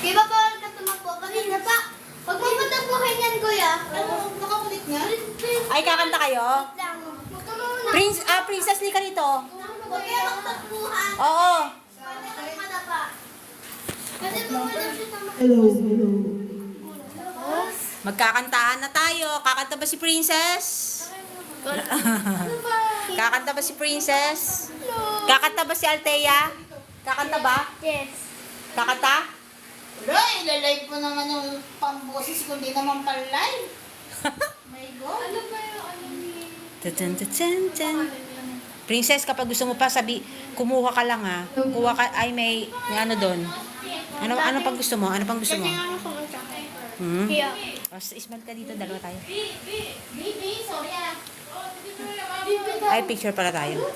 Di ba bawal ka tumakbo? Kanina pa. Pag mo patakbuhin yan, kuya. Makakulit niya? Ay, kakanta kayo? Princess, lika dito. Huwag kayo magtakbuhan. Oo. Kasi bumulong siya sa Hello. Magkakantahan na tayo. Kakanta ba si Princess? Kakanta ba si Princess? Kakanta ba si Althea? Kakanta ba? Yes. Kakanta? Wala, ilalive mo naman yung pamboses kundi naman palive. My God. Ano ba yung ano ni... Princess, kapag gusto mo pa kumuha ka lang ha. Kuha ka, ay may ano doon. Ano pang gusto mo? Ano pang gusto mo? Hmm? Smile ka dito, dalawa tayo. Baby, sorry ah. Ay, picture pala tayo.